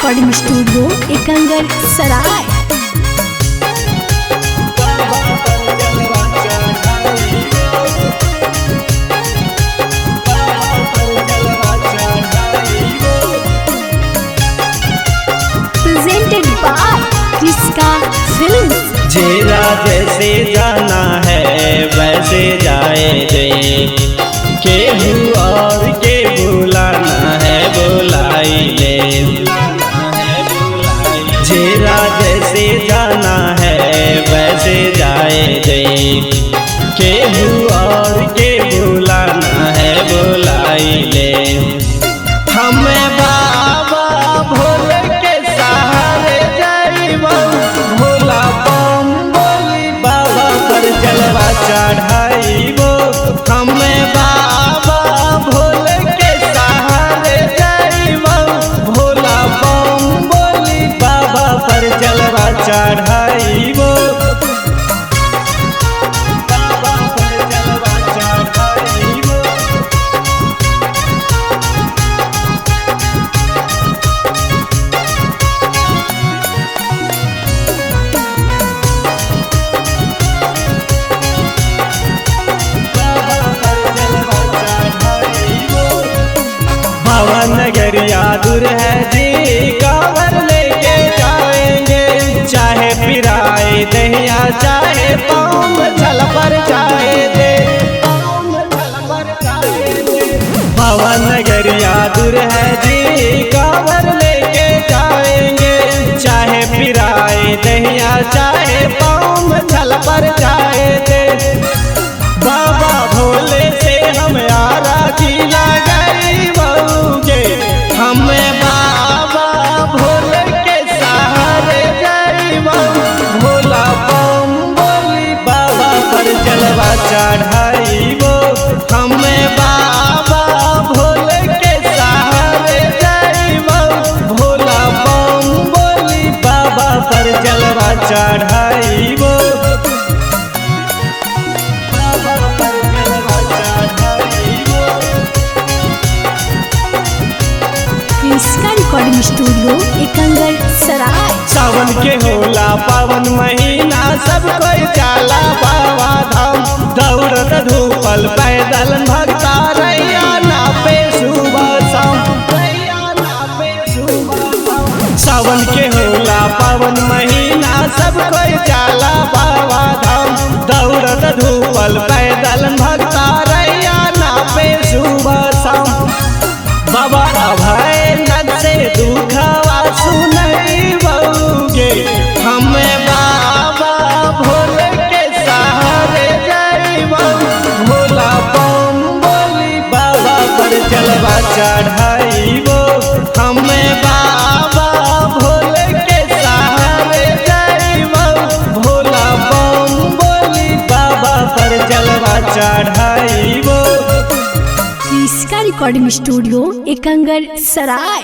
Recording studio Ekangar सराय। Presented by किसका film. जेरा जैसे जाना है वैसे जाए दे, केहू और के बुलाना है बुलाई ले। जेरा जैसे जाना है वैसे जाए दे, केहू और के बुलाना है बुलाई ले। हमें बाबा भोले के सहारे जाइबो, भोला बम बोली बाबा पर जलवा चढ़ाइबो। हमें बाबा भोले के सहारे जाइबो, भोला बम बोली बाबा पर जलवा चढ़ाइबो। बाबा पर जलवा चढ़ाइबो। भवन नगरिया दूर है जी, कांवर लेके जाएंगे। चाहे पिराए दहिया चाहे पाँव छल पर जाए दे, भवन नगरिया दूर है जी, कांवर लेके जाएंगे। चाहे पिराए दहिया चाहे पाँव छल पर जाए दे। बाबा भोले से हम यारा की लगाइबोगे, हमें बाबा भोले के सहारे जाइबो। भोला बम बोली बाबा पर जलवा चढ़ाइबो। हमें बाबा भोले के सहारे जाइबो, भोला बम बोली बाबा पर जलवा चढ़ाइबो। किसका रिकॉर्डिंग स्टूडियो एकंगर सराय। सावन के होला पावन महीना, सब कोई जाला बाबा धाम। दौड़त धूपल पैदल भक्ता रैया नापे सुबह शाम। सावन के होला पावन महीना, सब कोई जाला बाबा धाम। दौड़त धूपल पैदल भक्ता रैया नापे सुबह शाम। बाबा अभय नद से दुखवा सुनइबोगे, हमें बाबा भोले के सहारे जाइबो। भोला बम बोली बाबा पर जलवा चढ़ाइबो। हमें बाबा भोले के सहारे जाइबो, भोला बम बोली बाबा पर जलवा चढ़ाइबो। किसका रिकॉर्डिंग स्टूडियो एकंगर सराय।